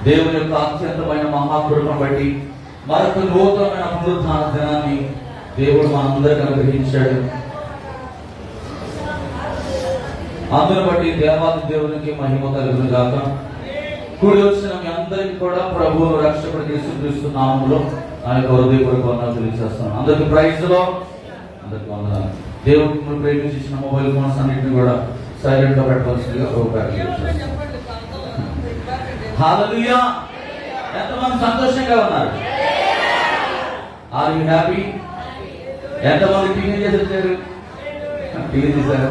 దేవుని యొక్క అత్యంతమైన మహాకృపను బట్టి మరొక నూతనమైన పునరుద్ధాన దినాన్ని దేవుడు మనందరికీ అనుగ్రహించాడు. అందును బట్టి దేవాది దేవునికి మహిమ కలుగును గాక. కూడి వచ్చిన మీ అందరికీ కూడా ప్రభువు రక్షకుడు యేసుక్రీస్తు నామములో నా యొక్క హృదయపూర్వక వందనాలు తెలియజేస్తాను. అందరికి ప్రైజ్ లో అందరికి వందనాలు. దేవుడు ప్రేమించిన మొబైల్ ఫోన్స్ అన్నింటినీ కూడా సైలెంట్ గా పెట్టవలసిందిగా ప్రోగ్రామ్. హల్లెలూయా. ఎంతమంది సంతోషంగా ఉన్నారు? Are you happy? ఎంతమంది టీవీ చేసి వచ్చారు? టీవీ తీశారు,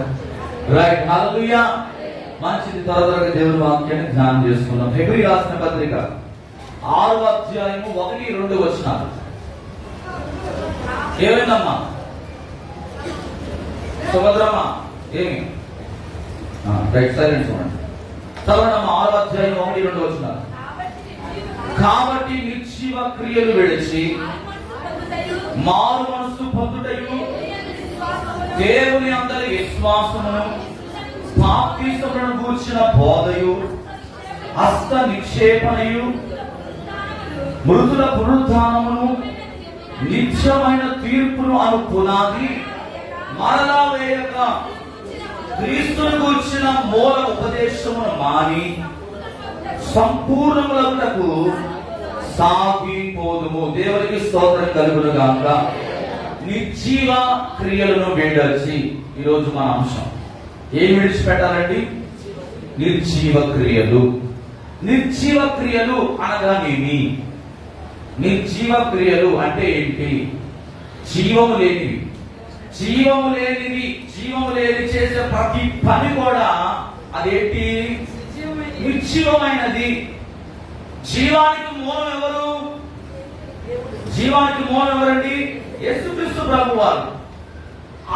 రైట్. హల్లెలూయా. మంచిది. త్వరగా దేవుని వాక్యాన్ని ధ్యానం చేసుకున్నాం. హెబ్రీ రాసిన పత్రిక 6వ అధ్యాయము 1-2 వచనాలు. ఏమైందమ్మా సుభద్రమ్మా? ఏమి రైట్, సైలెంట్ చూడండి. చదవడమ్మా. 6వ అధ్యాయం 1-2 వచనాలు. కాబట్టి నిర్జీవ క్రియలు విడిచి మారు మనస్సు పొందుటయు దేవుని అందరి విశ్వాసమును బాప్తిసమును గూర్చిన బోధయు హస్త నిక్షేపణయు మృతుల పునరుద్ధానమును నిత్యమైన తీర్పును అను పునాది మరలా వేయక క్రీస్తును గూర్చిన మూల ఉపదేశమును మాని సంపూర్ణములకు సాగిపోదుము. దేవునికి స్తోత్రం కలుగును గాక. నిర్జీవ క్రియలను విడచి, ఈరోజు మన అంశం ఏం విడిచిపెట్టాలండి? నిర్జీవ క్రియలు. నిర్జీవ క్రియలు అనగానేమి? నిర్జీవ క్రియలు అంటే ఏంటి? జీవము లేనివి. జీవము లేనిది, జీవము లేని చేసే ప్రతి పని కూడా అదేంటి? నిర్జీవమైనది. జీవానికి మూలం ఎవరు? జీవానికి మూలం ఎవరండి? యేసుక్రీస్తు ప్రభువారు.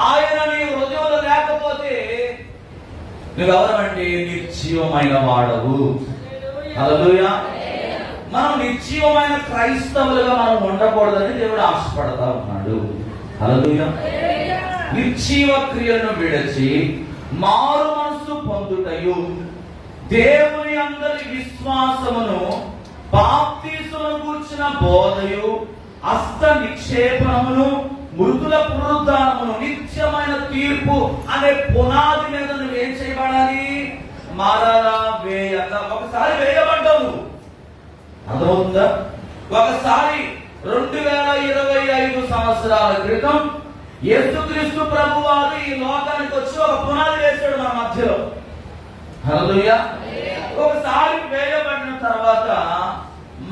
ఆయన నీ హృదయంలో లేకపోతే నువ్వెవరంటే నిర్జీవమైన వాడవు. హల్లెలూయా. మనం నిర్జీవమైన క్రైస్తవులుగా మనం ఉండకూడదని దేవుడు ఆశపడతా ఉన్నాడు. హల్లెలూయా. నిర్జీవ క్రియలను విడిచి మారు మనస్సు పొందుటయు దేవుని అందరి విశ్వాసమును బాప్తిసమును గూర్చిన బోధయు హస్త నిక్షేపణమును మృతుల పునరుద్ధానమును నిత్యమైన తీర్పు అనే పునాది మీద నువ్వు ఏం చేయబడాలి? మరలా వేయక. ఒకసారి వేయబడ్డావు, అర్థమవుతుందా? ఒకసారి 2025 సంవత్సరాల క్రితం యేసుక్రీస్తు ప్రభువారు ఈ లోకానికి వచ్చి ఒక పునాది వేశాడు మన మధ్యలో. హల్లెలూయా. ఒకసారి వేయబడిన తర్వాత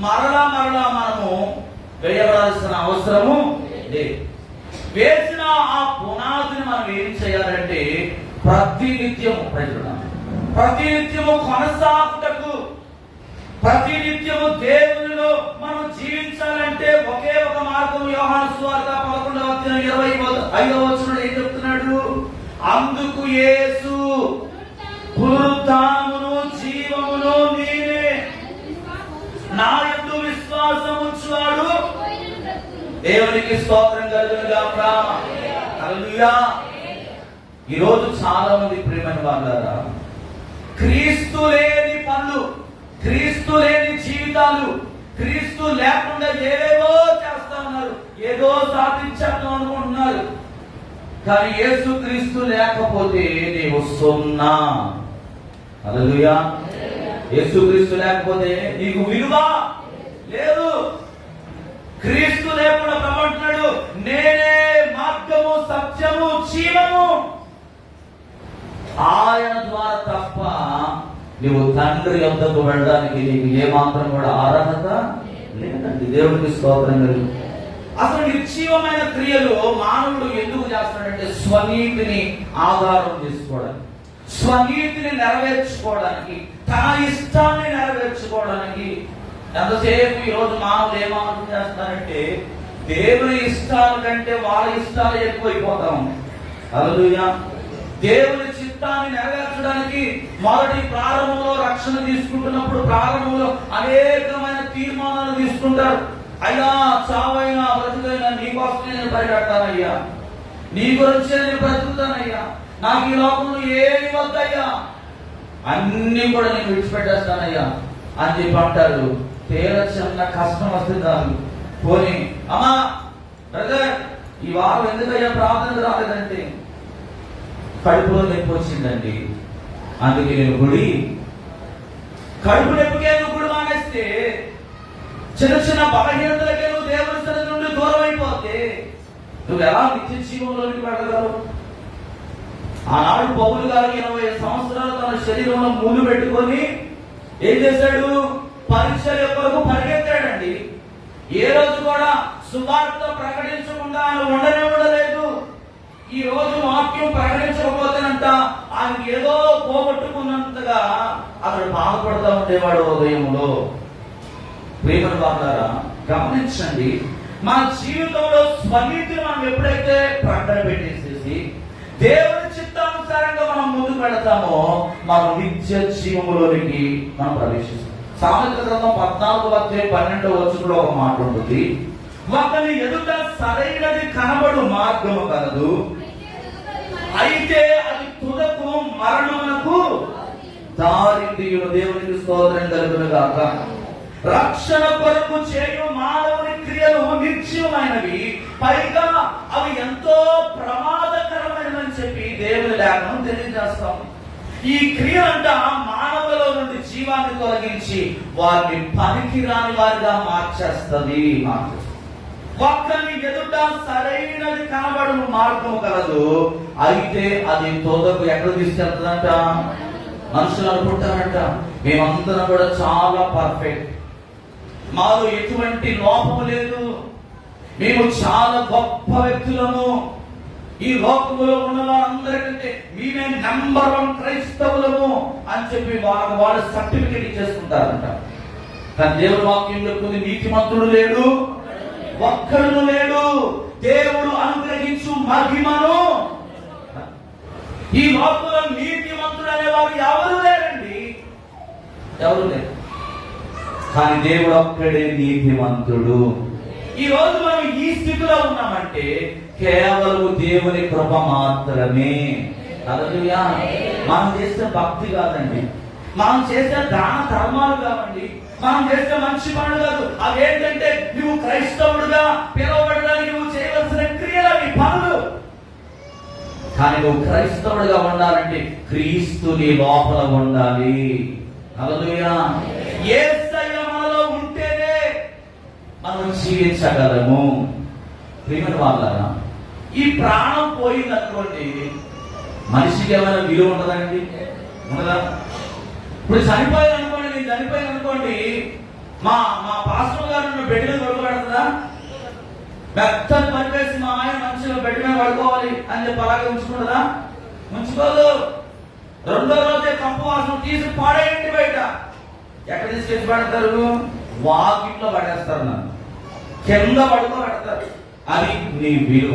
మరలా మనము వేయబడాల్సిన అవసరము లేదు. వేసిన ఆ పునాదిని మనం ఏం చేయాలంటే ప్రతినిత్యము కొనసాగుటకు, ప్రతినిత్యము దేవునిలో మనం జీవించాలంటే ఒకే ఒక మార్గం. యోహాను సువార్త 11వ అధ్యాయం 25వ వచనంలో ఏం చెప్తున్నాడు? అందుకు యేసు పునరుద్ధానమును జీవమును నేనే, నా యందు విశ్వాసం ఉంచువాడు. దేవునికి స్తోత్రం కలుగును గాక. హల్లెలూయా. ఈరోజు చాలా మంది ప్రియమైన వాళ్ళారా, క్రీస్తు లేని పనులు, క్రీస్తు లేని జీవితాలు, క్రీస్తు లేకుండా ఏవేవో చేస్తా ఉన్నారు, ఏదో సాధించాను అనుకుంటున్నారు. కానీ యేసు క్రీస్తు లేకపోతే నీవు సున్నా. హల్లెలూయా. యేసు క్రీస్తు లేకపోతే నీకు విలువ లేదు. క్రీస్తు లేకుండా ప్రవర్తనడు నేనే మార్గము సత్యము జీవము. ఆయన ద్వారా తప్ప నువ్వు తండ్రి యొద్దకు వెళ్ళడానికి నీకు ఏమాత్రం కూడా అర్హత లేదండి. దేవుడికి స్తోత్రం కలుగు. అసలు నిర్జీవమైన క్రియలు మానవుడు ఎందుకు చేస్తాడంటే స్వనీతిని ఆధారం చేసుకోవడానికి, స్వనీతిని నెరవేర్చుకోవడానికి, తన ఇష్టాన్ని నెరవేర్చుకోవడానికి. ఎంతసేపు ఈరోజు మానవులు ఏమాత్రం చేస్తారంటే దేవుని ఇష్టాల కంటే వాళ్ళ ఇష్టాలు ఎక్కువైపోతా ఉన్నాయి. హల్లెలూయా. దేవుని చిత్తాన్ని నెరవేర్చడానికి మొదటి ప్రారంభంలో రక్షణ తీసుకుంటున్నప్పుడు ప్రారంభంలో అనేకమైన తీర్మానాలు తీసుకుంటారు. అయ్యా చావైనా బ్రతుకైనా నీకోసమే నేను పరిగెడతానయ్యా, నీ గురించే నేను బ్రతుకుతానయ్యా, నాకు ఈ లోకంలో ఏమి వద్దయ్యా అన్నీ కూడా నేను విడిచిపెట్టేస్తానయ్యా అని చెప్పి అంటారు. తీరా చిన్న కష్టం వస్తే చాలు, పోనీ అమ్మా బ్రదర్ ఈ వారం ఎందుకయ్యా ప్రార్థన రాలేదంటే కడుపులో నొప్పి వచ్చిందండి, అందుకే నేను గుడి. కడుపు నొప్పికే నువ్వు గుడి మానేస్తే, చిన్న చిన్న బలహీనతలకే నువ్వు దేవుని సన్నిధి నుండి దూరం అయిపోతే నువ్వు ఎలా నిత్య జీవంలోనికి వెళ్ళగలవు? ఆనాడు పౌలు గారు 20 సంవత్సరాలు తన శరీరంలో ముళ్ళు పెట్టుకొని ఏం చేశాడు? పరీక్షల కొరకు పరిగెత్తాడండి. ఏ రోజు కూడా సువార్త ప్రకటించకుండా ఆయన ఉండలేదు. ఈ రోజు వాక్యం ప్రకటించకపోతేనంట ఆయనకి ఏదో పోగొట్టుకున్నంతగా అతడు బాధపడతా ఉండేవాడు హృదయంలో. ప్రేమను బాగారా గమనించండి, మన జీవితంలో స్వనీతిని మనం ఎప్పుడైతే ప్రకటన పెట్టేసేసి దేవుని చిత్తానుసారంగా మనం ముందుకు వెళతామో మనం నిత్య జీవములోనికి మనం ప్రవేశిస్తాం. సామెతల గ్రంథం 14:12 ఒక మాట ఉంటుంది, ఒకని ఎదుట సరైనది కనబడు మార్గము కలదు, అయితే అది తుదకు మరణమునకు దారి తీయును. దేవునికి స్తోత్రం కలుగును గాక. రక్షణ కొరకు చేయు మానవుని క్రియలు నిత్యమైనవి, పైగా అవి ఎంతో ప్రమాదకరమైనవని చెప్పి దేవుని లేఖనం తెలియజేస్తాం. ఈ క్రియ అంట మానవులలో నుండి జీవాన్ని తొలగించి వారిని పనికిరాని వారిగా మార్చేస్తుంది. ఒక్కని ఎదుట సరైనది కనబడు మార్గం కలదు, అయితే అది తోదకు ఎక్కడ తీసుకెళ్తుందంట? మనుషులు అనుకుంటారంట మేమందరం కూడా చాలా పర్ఫెక్ట్, మాలో ఎటువంటి లోపము లేదు, మేము చాలా గొప్ప వ్యక్తులము, ఈ లోకములో ఉన్న వారందరికంటే మేమే నంబర్ 1 క్రైస్తవులము అని చెప్పి వాళ్ళు సర్టిఫికేట్ ఇచ్చేసుకుంటారంట. కానీ దేవుని వాక్యంలో కొన్ని నీతిమంతుడు లేడు, ఒక్కడు లేడు. దేవుడు అనుగ్రహించు మహిమను ఈ లోకంలో నీతిమంతుడు అనేవారు ఎవరు లేరండి, ఎవరు లేరు. కానీ దేవుడు ఒక్కడే నీతిమంతుడు. ఈ రోజు మనం ఈ స్థితిలో ఉన్నామంటే కేవలం దేవుని కృప మాత్రమే. హల్లెలూయా. మనం చేసే భక్తి కాదండి, మనం చేసే దాన ధర్మాలు కావండి, మనం చేసే మంచి పనులు కాదు. అవేంటంటే నువ్వు క్రైస్తవుడుగా పిలువబడడానికి నువ్వు చేయవలసిన క్రియలు, అవి పనులు. కానీ నువ్వు క్రైస్తవుడుగా ఉండాలంటే క్రీస్తు నీ లోపల ఉండాలి. హల్లెలూయా. యేసయ్య మనలో ఉంటేనే మనం జీవించగలము. ప్రియమైన వాళ్ళారా, ఈ ప్రాణం పోయిందనుకోండి మనిషికి ఏమైనా విలువ ఉంటుందండి? ఉండదా? ఇప్పుడు చనిపోయాను అనుకోండి, నేను చనిపోయాను అనుకోండి, మా పాస్టర్ గారు నన్ను బెడ్ మీద పడుకోబెడతారా? మెత్తని పనిచేసి మా ఆయన మంచిగా బెడ్ మీద పడుకోవాలి అని చెప్పి అలాగే ఉంచుకుంటుందా? ఉంచుకోదు. రెండో రోజే కంపు వాసన తీసి పాడేయండి బయట. ఎక్కడ తీసుకెళ్ళి పడతారు? వాకిట్లో పడేస్తారు, నన్ను కింద పడుకోబెడతారు. అది నీ విలువ.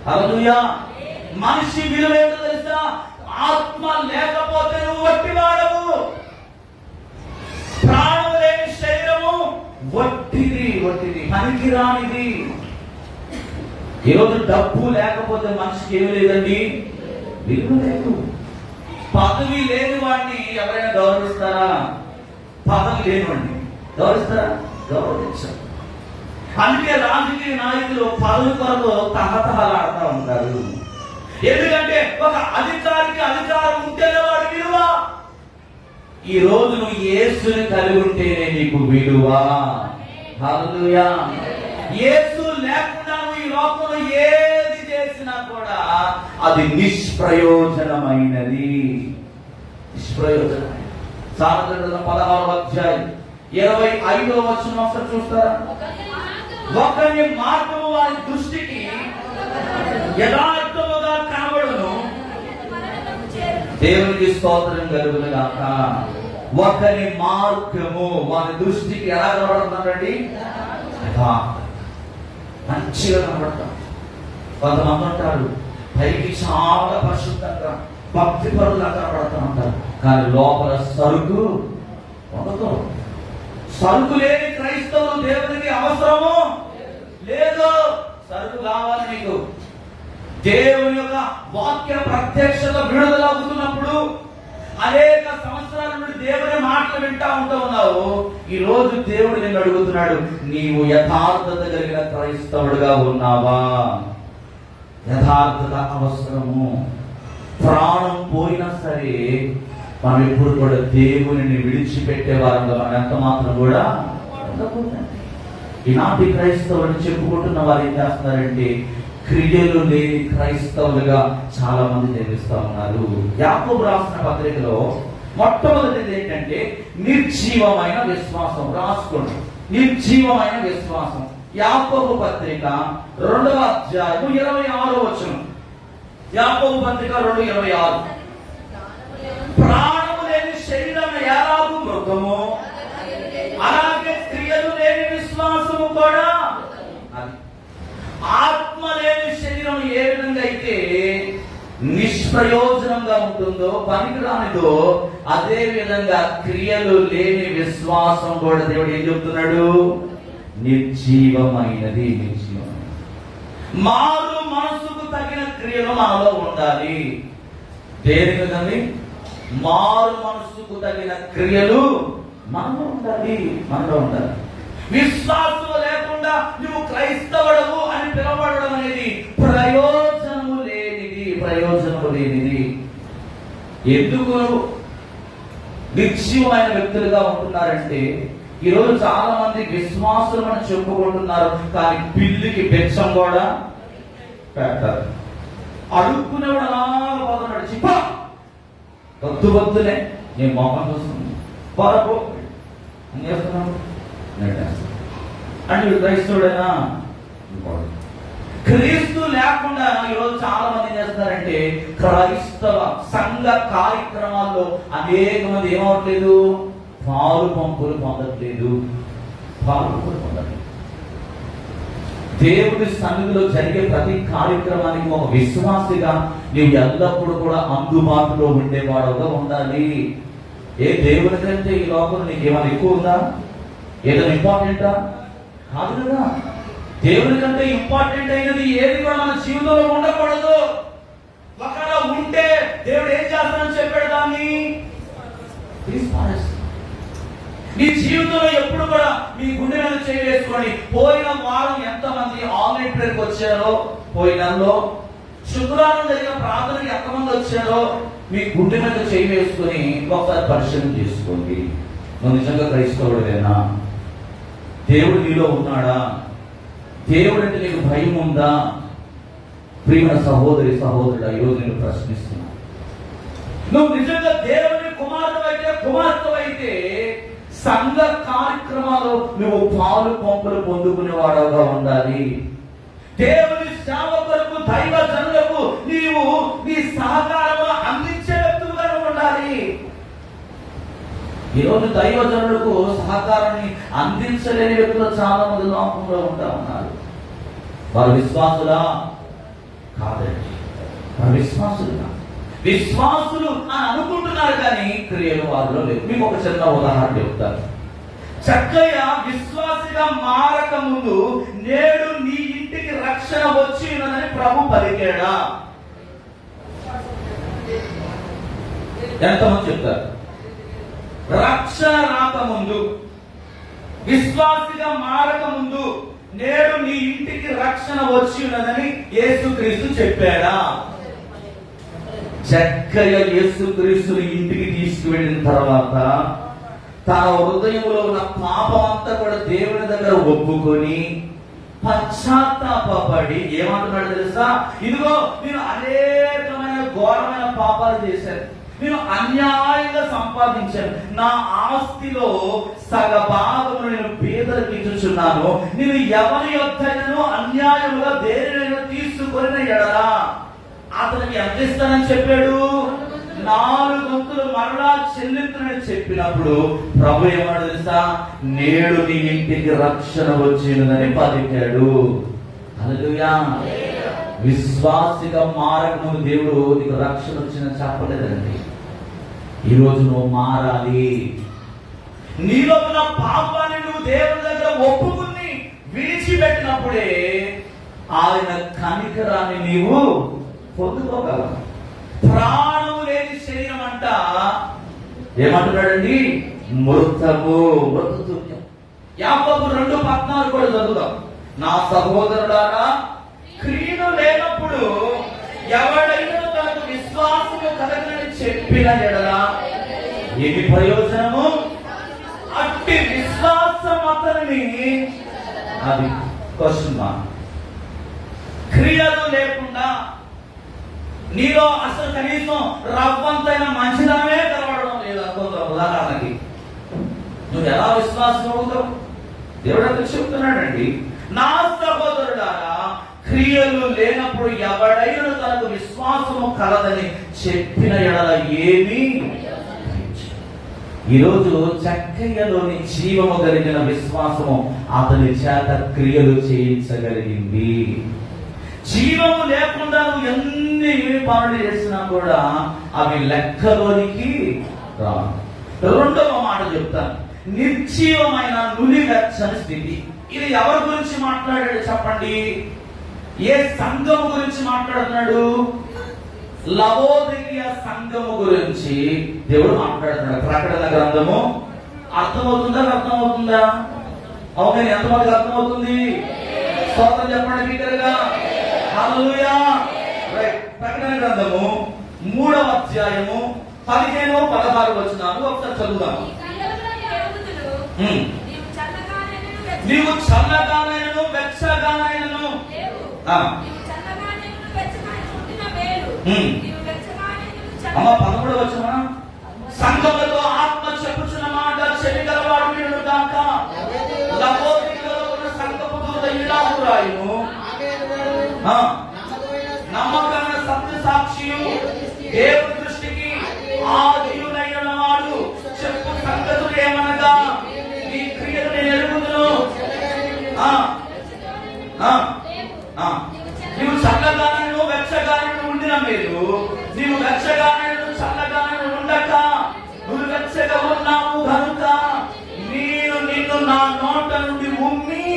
హల్లెలూయా. మనిషి విలువ ఏంటో తెలుసా? ఆత్మ లేకపోతే నువ్వు వట్టివాడవు. ప్రాణం లేని శరీరము వట్టిది, పనికిరానిది. ఈరోజు డబ్బు లేకపోతే మనిషికి ఏమి లేదండి, విలువ లేదు. పదవి లేని వాడిని ఎవరైనా గౌరవిస్తారా? పదవి లేనివాడిని గౌరవిస్తారా? గౌరవించారు. అందుకే రాజకీయ నాయకులు పదవి కొరకు తహతహలాడుతూ ఉంటారు. ఎందుకంటే ఒక అధికారికి అధికారం ఉంటేనే వాడి విలువ. ఈ రోజు నువ్వు యేసుని కలిగి ఉంటేనే నీకు విలువ. హల్లెలూయా. యేసు లేకుండా నువ్వు ఈ లోకంలో ఏది చేసినా కూడా అది నిష్ప్రయోజనమైనది. నిష్ప్రయోజనమైనది. సామెతల గ్రంథం 16:25 ఒకసారి చూస్తారా? ఒకరి మార్గము వారి దృష్టికి యథార్థముగా కనబడును, దేవునికి స్తోత్రం కలుగును గాక. ఒకరి మార్గము వారి దృష్టికి ఎలా కనబడుతుందండి? మంచిగా కనబడతాం. కొంతమంది ఉంటారు పైకి చాలా పరిశుద్ధంగా భక్తి పరులుగా కనబడతా ఉంటారు, కానీ లోపల సరుకు ఉండదు. సరుకు లేని క్రైస్తవులు దేవునికి అవసరము లేదు. సరుకు కావాలి నీకు. దేవుని యొక్క వాక్య ప్రత్యక్షత విడుదల అవుతున్నప్పుడు అనేక సంవత్సరాల నుండి దేవుని మాటలు వింటా ఉన్నావు. ఈ రోజు దేవుడు నిన్ను అడుగుతున్నాడు, నీవు యథార్థత కలిగిన క్రైస్తవుడుగా ఉన్నావా? యథార్థత అవసరము. ప్రాణం పోయినా సరే మనం ఎప్పుడు కూడా దేవుని విడిచిపెట్టే వారంగా మనం ఎంత మాత్రం కూడా ఉండకూడదండి. ఈనాటి క్రైస్తవుని చెప్పుకుంటున్న వారు ఏం చేస్తున్నారంటే క్రియలు లేని క్రైస్తవులుగా చాలా మంది జీవిస్తూ ఉన్నారు. యాకోబు రాసిన పత్రికలో మొట్టమొదటిది ఏంటంటే నిర్జీవమైన విశ్వాసం. రాసుకోండి, నిర్జీవమైన విశ్వాసం. యాకోబు పత్రిక 2వ అధ్యాయము 26వ వచనం. యాకోబు పత్రిక 2:26. ప్రాణము లేని శరీరం ఎలాగూ మృగము, అలాగే క్రియలు లేని విశ్వాసము కూడా. ఆత్మ లేని శరీరం ఏ విధంగా అయితే నిష్ప్రయోజనంగా ఉంటుందో, పనికిరానిదో, అదే విధంగా క్రియలు లేని విశ్వాసం కూడా దేవుడు ఏం చెప్తున్నాడు? నిర్జీవమైనది. నిర్జీవమైనది. మారు మనసుకు తగిన క్రియలు మనలో ఉండాలి. దేని విధంగా? మారు మనసుకు తగిన క్రియలు మనలో ఉండాలి. మనలో ఉండాలి. విశ్వాసం లేకుండా నువ్వు క్రైస్తవుడవు అని పిలవడం అనేది ప్రయోజనము లేనిది. ఎందుకు నిర్జీవమైన వ్యక్తులుగా ఉంటున్నారంటే, ఈరోజు చాలా మంది విశ్వాసులు మనం చెప్పుకుంటున్నారు, కానీ పిల్లికి బెచ్చం కూడా పెట్టారు. అడుక్కునేవాడు అలాగా పోతున్నాడు. చిప్ప వద్దులే, నేను మొహం చూస్తుంది పరపో అని చేస్తున్నాను అంటే క్రైస్తవుడైనా. క్రీస్తు లేకుండా ఈరోజు చాలా మంది చేస్తున్నారంటే క్రైస్తవ సంఘ కార్యక్రమాల్లో అనేక మంది ఏమవట్లేదు, పాలు పంపులు పొందట్లేదు. దేవుడి సన్నిధిలో జరిగే ప్రతి కార్యక్రమానికి ఒక విశ్వాసిగా నీవు ఎల్లప్పుడూ కూడా అందుబాటులో ఉండేవాడుగా ఉండాలి. ఏ దేవుని కంటే ఈ లోకంలో నీకేమైనా ఎక్కువ ఉందా? ఏదైనా ఇంపార్టెంటా? కాదు కదా. దేవుని కంటే ఇంపార్టెంట్ అయినది ఏది కూడా మన జీవితంలో ఉండకూడదు. ఒకవేళ ఉంటే దేవుడు ఏం చేస్తానని చెప్పాడు, దాన్ని నీ జీవితంలో ఎప్పుడు కూడా మీ గుండె మీద చేయి వేసుకొని, పోయిన వారం ఎంతమంది ఆన్లైన్ ప్రేయర్కి వచ్చారో, పోయిన నెలలో శుక్రవారం జరిగిన ప్రార్థనకి ఎంతమంది వచ్చారో మీ గుండె మీద చేయి వేసుకొని ఒకసారి పరిశీలన చేసుకోండి. నువ్వు నిజంగా క్రైస్తవుడేనా? దేవుడు నీలో ఉన్నాడా? దేవుడు అంటే నీకు భయం ఉందా? ప్రియమైన సహోదరి సహోదరుడా, ఈరోజు నేను ప్రశ్నిస్తున్నా. నువ్వు నిజంగా దేవుని కుమార్తెవైతే సంఘ కార్యక్రమాలు నువ్వు పాలు పంపులు పొందుకునేవాడుగా ఉండాలి. దేవుని సేవకులకు, దైవ జనులకు నీవు నీ సహకారం అందించే వ్యక్తులుగా ఉండాలి. ఈరోజు దైవ జనులకు సహకారాన్ని అందించలేని వ్యక్తులు చాలా మంది లోకంలో ఉంటా ఉన్నారు. వారు విశ్వాసులా? కాదండి, వారు విశ్వాసులు అని అనుకుంటున్నారు, కానీ క్రియలు వారిలో లేవు. మీకు ఒక చిన్న ఉదాహరణ చెప్తాను. చక్కయ్య విశ్వాసిగా మారక ముందు నేడు నీ ఇంటికి రక్షణ వచ్చి ఉన్నదని ప్రభు పలికాడా? ఎంతమంది చెప్తారు? రక్షణ రాకముందు, విశ్వాసిగా మారక ముందు నేడు నీ ఇంటికి రక్షణ వచ్చి ఉన్నదని యేసుక్రీస్తు చెప్పాడా? చక్కగా యేసుక్రీస్తుని ఇంటికి తీసుకువెళ్ళిన తర్వాత తన హృదయంలో ఉన్న పాపం అంతా కూడా దేవుని దగ్గర ఒప్పుకొని పశ్చాత్తాపడి ఏమంటున్నాడు తెలుసా? ఇదిగో నేను అనేకమైన ఘోరమైన పాపాలు చేశాను, నేను అన్యాయంగా సంపాదించాను, నా ఆస్తిలో సగభాగమును నేను పేదలకు ఇచ్చుచున్నాను, నేను ఎవరి యొద్దైనను అన్యాయముగా దేనినైనా తీసుకొని ఎడలా అతనికి ఎంత ఇస్తానని చెప్పాడు? 4 వంతులు మరలా చెల్లించునని చెప్పినప్పుడు ప్రభు ఏమన్నాడు తెలుసా? నేడు నీ ఇంటికి రక్షణ వచ్చిందని పలికాడు. హల్లెలూయా. విశ్వాసిగా మారకముందు దేవుడు నీకు రక్షణ వచ్చిందని చెప్పలేదండి. ఈరోజు నువ్వు మారాలి. నీలో ఉన్న పాపాన్ని నువ్వు దేవుని దగ్గర ఒప్పుకుని విడిచిపెట్టినప్పుడే ఆయన కనికరాన్ని నీవు పొందుకోగలవు. ప్రాణము లేని శరీరం అంట ఏమంటున్నాడండి? మృతము, మృతతుల్యం. యాకోబు 2:14 కూడా చదువుదాం. నా సహోదరులారా, క్రియలు లేనప్పుడు ఎవడైనా తనకు విశ్వాసము కలగని చెప్పిన ఎడల ఏమి ప్రయోజనము? అట్టి విశ్వాసం అతనిని, అది క్వశ్చన్ మార్క్. క్రియలు లేకుండా నీలో అసలు కనీసం రవ్వంతైన మంచిదనమే కనబడడం లేదు అనుకుంటా. ఉదాహరణకి నువ్వు ఎలా విశ్వాసం అవుతావు? దేవుడు అంతా చెప్తున్నాడండి, నా సహోదరులారా, క్రియలు లేనప్పుడు ఎవడైనా తనకు విశ్వాసము కలదని చెప్పిన ఎడల ఏమీ. ఈరోజు చక్కయ్యలోని జీవము కలిగిన విశ్వాసము అతని చేత క్రియలు చేయించగలిగింది. జీవము లేకుండా నువ్వు ఎన్ని పనులు చేసినా కూడా అవి లెక్కలోనికి రావు. రెండవ మాట చెప్తాను, నిర్జీవమైన నులివెచ్చని స్థితి. ఇది ఎవరి గురించి మాట్లాడాడు చెప్పండి? ఏ సంఘం గురించి మాట్లాడుతున్నాడు? లవోదికీయ సంఘము గురించి దేవుడు మాట్లాడుతున్నాడు. ప్రకటన గ్రంథము అర్థమవుతుందా? అర్థమవుతుందా? అవును, ఎంతమందికి అర్థమవుతుంది? స్తోత్రం చెప్పండి బిగ్గరగా. హల్లెలూయా. ప్రకటన గ్రంథము 3వ అధ్యాయము 15-16 వచనాలు ఒకసారి చదువుదాం. నీవు చల్లగానైనను వెచ్చగానైనను అమ్మ 11వ వచనం, సంఘములతో ఆత్మ చెప్పుచున్న మాట చెవి గలవాడు వినుడు గాక. లవోదికీయలో ఉన్న సంఘపు దూత ఇలా వ్రాయును, నమ్మకమైన సత్య సాక్షియు దేవుని దృష్టికి ఆదియుడైన వాడు చెప్పు సంగతులు ఏమనగా, నీ క్రియలు నేను ఎరుగుదును. నీవు చల్లగానైనను వెచ్చగానైనను ఉండిన మీరు, నీవు వెచ్చగానైనను చల్లగానైనను ఉండక నువ్వు వెచ్చగా ఉన్నావు కనుక నేను నిన్ను నా నోట నుండి ఉమ్మి.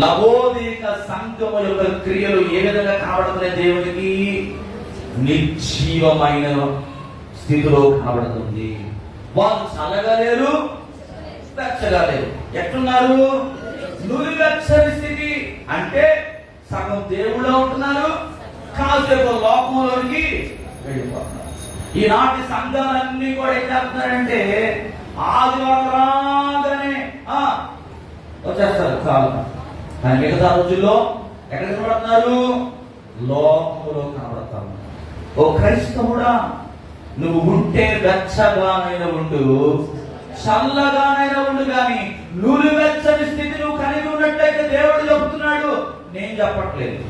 లవోదిక సంఘము యొక్క క్రియలు ఏ విధంగా కనబడుతున్నాయి? దేవునికి నిర్జీవమైన స్థితిలో కనబడుతుంది. వాళ్ళు చల్లగా లేరు, వెచ్చగా లేరు. ఎట్లున్నారు? నులివెచ్చని స్థితి. అంటే సగం దేవుళ్ళో ఉంటున్నారు, కాసేపు లోకంలోనికి వెళ్ళిపోతున్నారు. ఈనాటి సంఘాలన్నీ కూడా ఏం చేస్తున్నారంటే ఆదివారం రాగానే వచ్చేస్తారు చాలు. కానీ మిగతా రోజుల్లో ఎక్కడ కనబడుతున్నారు? లోకంలో కనబడతారు. ఓ క్రైస్తవుడా, నువ్వు ఉంటే వెచ్చగానైనా ఉండు, చల్లగానైనా ఉండు, కానీ నులివెచ్చని స్థితి నువ్వు కలిగి ఉన్నట్లయితే దేవుడు చెబుతున్నాడు, నేను చెప్పట్లేదు.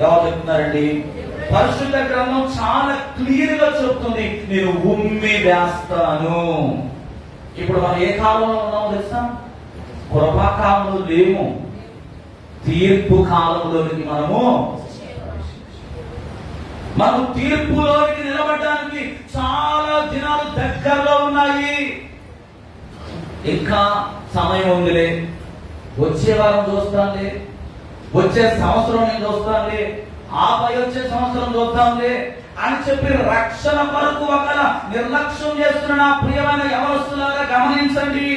ఎవరు చెప్తున్నారండి? పరిశుద్ధ గ్రంథం చాలా క్లియర్ గా చెప్తుంది, నేను ఉమ్మి వేస్తాను. ఇప్పుడు మనం ఏ కాలంలో ఉన్నామో తెలుసా? కృపాకాలంలో లేము, తీర్పు కాలంలోనికి మనం తీర్పులోనికి నిలబడడానికి చాలా దినాలు దగ్గరలో ఉన్నాయి. ఇంకా సమయం ఉందిలే, వచ్చే వారం చూస్తాంలే, వచ్చే సంవత్సరం నేను చూస్తానులే, ఆపై వచ్చే సంవత్సరం చూద్దాంలే అని చెప్పి రక్షణ కొరకు ఒకవేళ నిర్లక్ష్యం చేస్తున్న నా ప్రియమైన యవనస్తులాగా గమనించండి,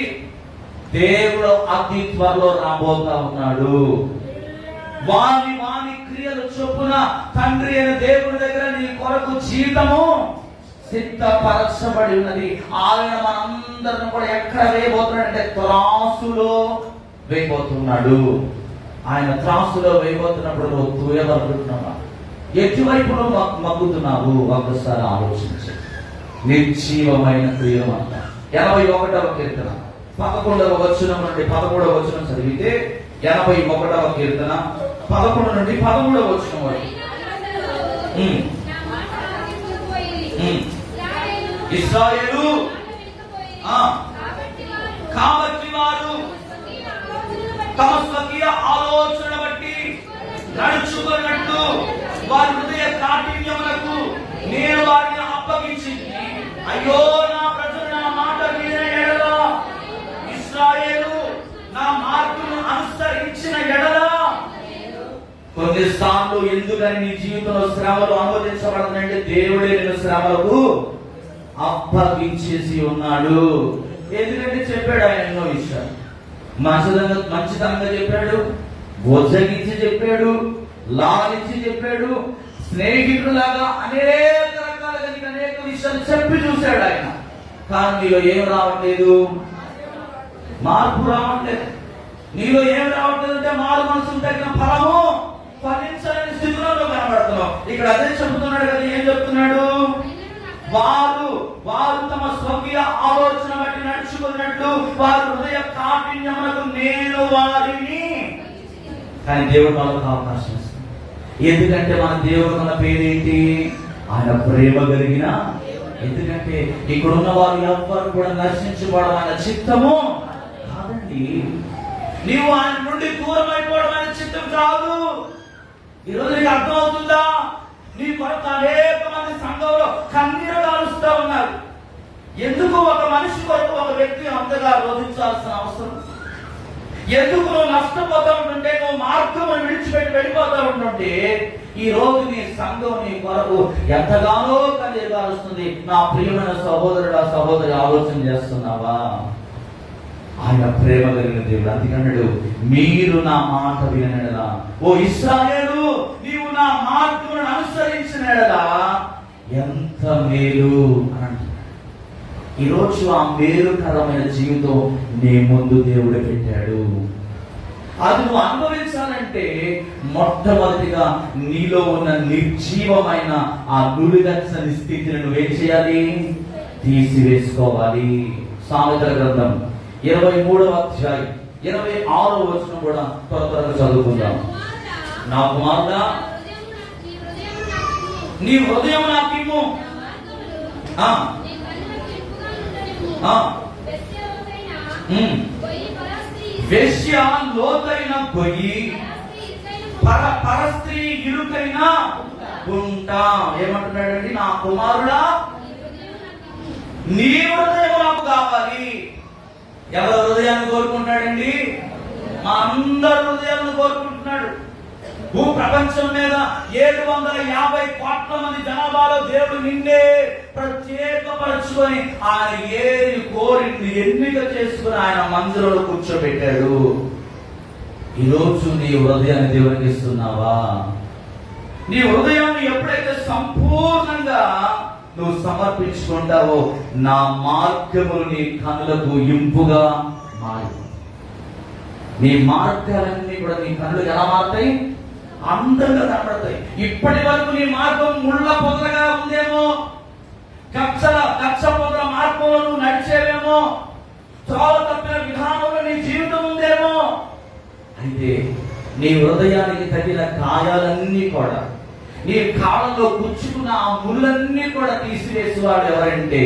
దేవుడు అతి త్వరలో రాబోతా ఉన్నాడు. వాని క్రియలు చొప్పున తండ్రి అయిన దేవుడి దగ్గర నీ కొరకు జీవితము సిద్ధపరచబడి ఉన్నది. ఆయన మనందరిని కూడా ఎక్కడ వేయబోతున్నాడు అంటే త్రాసులో వేయబోతున్నాడు. ఆయన త్రాసులో వేయబోతున్నప్పుడు నువ్వు తూయబడుతున్నావా? ఎటువైపు నువ్వు మగ్గుతున్నావు? ఒకసారి ఆలోచించు. నిర్జీవమైన క్రియమంట. 81వ కీర్తన 11వ వచనం నుండి 13వ వచనం చదివితే 81వ కీర్తన 11 నుండి 13వ వచనం వరకు. ఇశ్రాయేలు కాబట్టి వారు తమ స్వకీయ ఆలోచన బట్టి నడుచుకున్నట్టు వారి హృదయ కాఠిన్యములకు నేను వారిని అప్పగించి, అయ్యో నా ప్రజలు నా మాట వినిన ఎడల, ఇశ్రాయేలు నా మార్గమును అనుసరించిన ఎడల, కొన్ని కొన్నిసార్లు ఎందుకని నీ జీవితంలో శ్రమలు అనుమతించబడదంటే దేవుడే నేను శ్రమలకు అప్పగించేసి ఉన్నాడు. ఎందుకంటే చెప్పాడు ఆయన ఎన్నో విషయాలు, మంచితనంగా చెప్పాడు, బొజ్జగించి చెప్పాడు, లాలించి చెప్పాడు, స్నేహితులాగా అనేక రకాలుగా నీకు అనేక విషయాలు చెప్పి చూశాడు ఆయన. కానీ నీలో ఏం రావట్లేదు, మార్పు రావట్లేదు. నీలో ఏం రావట్లేదు అంటే మారు మనసు తగిన ఫలము ఫలించలేని స్థితిలో నువ్వు కనబడుతున్నావు. ఇక్కడ అదే చెబుతున్నాడు కదా, ఏం చెప్తున్నాడు? వారు తమ స్వకీయ ఆలోచన బట్టి నడుచుకున్నట్లు వారు హృదయ కాఠిన్యములకు నేను వారిని. కానీ దేవుడు వాళ్ళకు అవకాశం ఇస్తాడు. ఎందుకంటే మన దేవుడు మన పేరేంటి? ఆయన ప్రేమ కలిగిన. ఎందుకంటే ఇక్కడున్న వారు ఎవ్వరు కూడా నశించుకోవడం ఆయన చిత్తము కాదండి. నీవు ఆయన నుండి దూరం అయిపోవడం ఆయన చిత్తం కాదు. ఈరోజు నీకు అర్థమవుతుందా? నీ కొరకు అనేక మంది సంఘంలో కన్నీరు కాలుస్తూ ఉన్నారు. ఎందుకు ఒక మనిషి కొరకు ఒక వ్యక్తి అంతగా రోధించాల్సిన అవసరం? ఎందుకు నువ్వు నష్టపోతూ ఉంటుంటే, నువ్వు మార్గం విడిచిపెట్టి వెళ్ళిపోతూ ఉంటుంటే, ఈ రోజు నీ సంఘం నీ కొరకు ఎంతగానో కన్నీరు కాలుస్తుంది. నా ప్రియమైన సహోదరుడు సహోదరి, ఆలోచన చేస్తున్నావా? ఆయన ప్రేమ కలిగిన దేవుడు. అందుకన్నాడు, మీరు నా మాట వినడలా ఓ ఇశ్రాయేలు, నీవు నా మార్గమును అనుసరించినడలా ఎంత మేలు అని అంటున్నాడు. ఈరోజు ఆ మేలుకరమైన జీవితం నీ ముందు దేవుడు పెట్టాడు. అది నువ్వు అనుభవించాలంటే మొట్టమొదటిగా నీలో ఉన్న నిర్జీవమైన ఆ నుడిగచ్చని స్థితిని నువ్వేం చేయాలి? తీసివేసుకోవాలి. సామెతల గ్రంథం 23వ అధ్యాయం 26వ వచనం కూడా త్వరగా చదువుకుందాం. నా కుమారుడా, నీ హృదయం నాకిమ్ము, వేశ్య లోతైన గొయ్యి, పరస్త్రీ ఇరుకైన గుంట. ఏమంటున్నాడండి? నా కుమారుడా, నీ హృదయం నాకు కావాలి. ఎవరి హృదయాన్ని కోరుకుంటాడండి? మా అందరి హృదయాలను కోరుకుంటున్నాడు. భూ ప్రపంచం మీద 750 కోట్ల మంది జనాభాలో దేవుడు నిన్నే ప్రత్యేకపరచుకొని ఆయన ఏది కోరింది ఎన్నిక చేసుకుని ఆయన మందిరంలో కూర్చోబెట్టాడు. ఈరోజు నీ హృదయాన్ని దేవునికి ఇస్తున్నావా? నీ హృదయాన్ని ఎప్పుడైతే సంపూర్ణంగా నువ్వు సమర్పించుకుంటావో, నా మార్గములు నీ కనులకు ఇంపుగా మారి, నీ మార్గాలన్నీ కూడా నీ కనులకు ఎలా మారుతాయి? అందంగా కనబడతాయి. ఇప్పటి వరకు నీ మార్గం ముళ్ళ పొదలుగా ఉందేమో, కచ్చ పొదల మార్గంలో నువ్వు నడిచేవేమో, త్రోవ తప్పిన విధానంలో నీ జీవితం ఉందేమో. అయితే నీ హృదయానికి తగిన గాయాలన్నీ కూడా, నీ కాళ్ళలో గుచ్చుకున్న ఆ ముళ్ళన్నీ కూడా తీసివేసేవాడు ఎవరంటే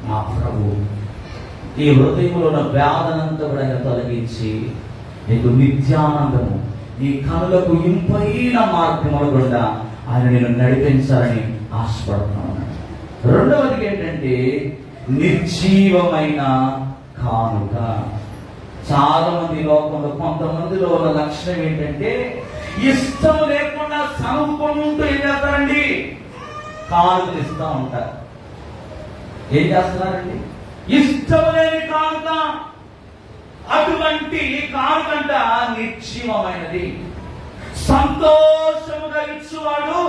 మా ప్రభు. నీ హృదయంలో ఉన్న వ్యాధనంతా కూడా ఆయన తొలగించి నీకు నిత్యానందము, నీ కనులకు ఇంపైన మార్గముల గుండా ఆయన నేను నడిపించాలని ఆశపడుతున్నాను. రెండవది ఏంటంటే నిర్జీవమైన కానుక. చాలా మంది లోకంలో, కొంతమందిలో ఉన్న లక్షణం ఏంటంటే ఇష్టం లేకుండా సనుక్కుంటూ ఏం చేస్తారండి? కానుకలు ఇస్తూ ఉంటారు. ఏం చేస్తున్నారండి? ఇష్టం లేని కానుక. అటువంటి కానుకంట నిర్జీవమైనది. సంతోషముగా ఇచ్చువాడు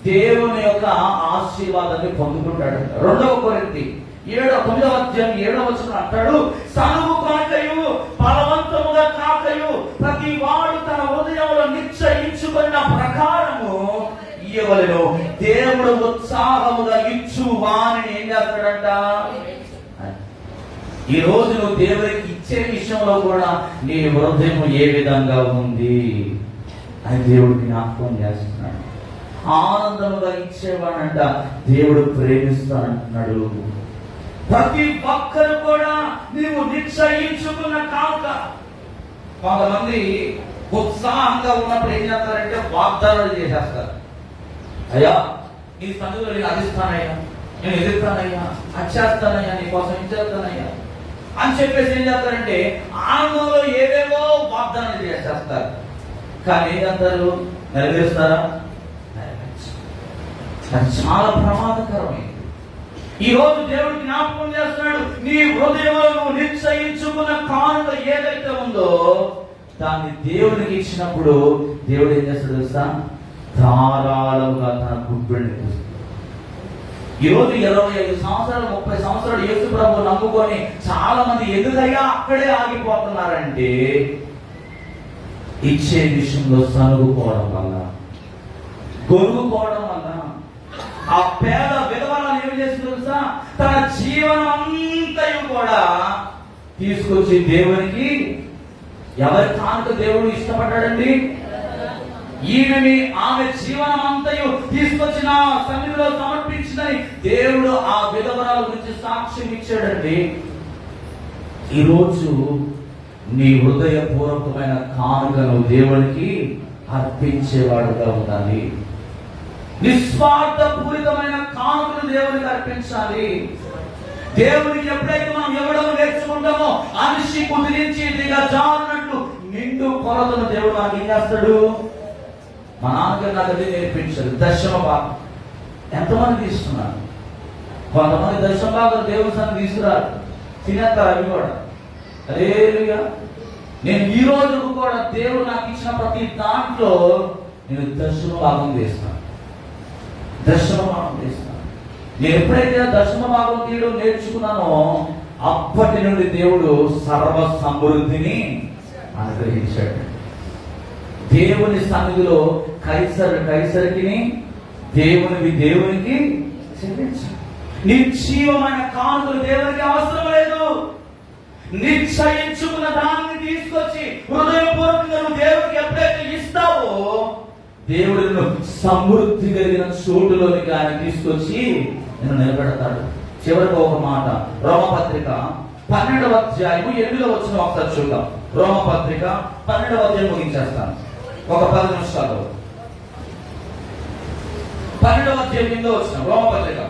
దేవుని యొక్క ఆశీర్వాదాన్ని పొందుకుంటాడు. 2వ కొరింథీ 9వ అధ్యాయం 7వ వచనం అంటాడు, సనుగు కాకయు బలవంతముగా కాకయు ప్రతి వాడు తన హృదయంలో నిశ్చయించుకున్న ప్రకారము ఇయ్యవలెను, దేవుడు ఉత్సాహముగా ఇచ్చు వానిని ఏం చేస్తాడంట? ఈ రోజు నువ్వు దేవుడికి ఇచ్చే విషయంలో కూడా నీ హృదయం ఏ విధంగా ఉంది అని దేవుడికి జ్ఞాపకం చేస్తున్నాడు. ఆనందముగా ఇచ్చేవాడంట దేవుడు ప్రేమిస్తానంటున్నాడు. ప్రతి ఒక్కరు కూడా నీవు నిశ్చయించుకున్న కానుక. కొంతమంది ఉత్సాహంగా ఉన్నప్పుడు ఏం చేస్తారంటే వాగ్దానాలు చేసేస్తారు. అయ్యా నీ సన్నిధిలో నేను అదిస్తానయ్యా, నేను ఎదుగుతానయ్యా, అచ్చేస్తానయ్యా, నీ కోసం ఇచ్చేస్తానయ్యా అని చెప్పేసి ఏం చేస్తారంటే ఆనందంలో ఏవేవో వాగ్దానాలు చేసేస్తారు. కానీ ఏం చేస్తారు? నెరవేరుస్తారా? అది చాలా ప్రమాదకరమైంది. ఈ రోజు దేవుడు జ్ఞాపకం చేస్తున్నాడు, నీ హృదయంలో నువ్వు నిశ్చయించుకున్న కానుక ఏదైతే ఉందో దాన్ని దేవుడికి ఇచ్చినప్పుడు దేవుడు ఏం చేస్తాడు తెలుసా? ధారాళంగా తన గుడ్బిడ్డని. ఈరోజు 25 సంవత్సరాలు 30 సంవత్సరాలు యేసు ప్రభువు నమ్ముకొని చాలా మంది ఎందుకయ్యా అక్కడే ఆగిపోతున్నారంటే ఇచ్చే విషయంలో సనుగుకోవడం వల్ల, గొరుగుకోవడం వల్ల. ఆ పేద విధవలను ఏం చేస్తుంది తెలుసా? తన జీవనం అంతయు కూడా తీసుకొచ్చి దేవునికి, ఎవరి కానుక దేవుడు ఇష్టపడ్డాడండి? ఈమెని, ఆమె జీవనం అంతయు తీసుకొచ్చి నా సన్నిధిలో సమర్పించిందని దేవుడు ఆ విధవరాల గురించి సాక్ష్యం ఇచ్చాడండి. ఈరోజు నీ హృదయపూర్వకమైన కానుకను దేవునికి అర్పించేవాడుగా ఉండాలి. నిస్వార్థ పూరితమైన కానుకను దేవునికి అర్పించాలి. దేవునికి ఎప్పుడైతే మనం ఇవ్వడం నేర్చుకుంటామో అనిషి కుదిరించి దిగజారునట్లు నిండు కొరతను దేవుడు నాకు ఏం చేస్తాడు? మా నాన్నగారు నాకు అదే నేర్పించాడు. దశమ భాగం ఎంతమంది తీసుకున్నారు? కొంతమంది దశమ భాగం దేవుని సన్ని తీసుకురారు, తినేస్తారు అవి కూడా. హల్లెలూయా. నేను ఈ రోజు కూడా దేవుడు నాకు ఇచ్చిన ప్రతి దాంట్లో నేను దశమ భాగం చేస్తాను. దశమ భాగం చేస్తాను. నేను ఎప్పుడైతే దశమ భాగం తీయడం నేర్చుకున్నానో అప్పటి నుండి దేవుడు సర్వ సమృద్ధిని అనుగ్రహించాడు. దేవుని సన్నిధిలో కైసరికి, దేవునికి చెల్లించాలి. నిర్జీవమైన కానుకలు దేవునికి అవసరం లేదు. నిశ్చయించుకున్న దాన్ని తీసుకొచ్చి హృదయపూర్వకంగా నువ్వు దేవునికి ఎప్పుడైతే ఇస్తావో దేవుడు సమృద్ధి కలిగిన చోటులోనికి ఆయన తీసుకొచ్చి నేను నిలబెడతాడు. చివరికి ఒక మాట, రోమపత్రిక 12వ అధ్యాయము 8వ వచనం ఒకసారి చూద్దాం. రోమపత్రిక 12వ అధ్యాయం ముగించేస్తాను ఒక 10 నిమిషాలు. 12వ అధ్యాయం 8వ వచనం రోమపత్రిక.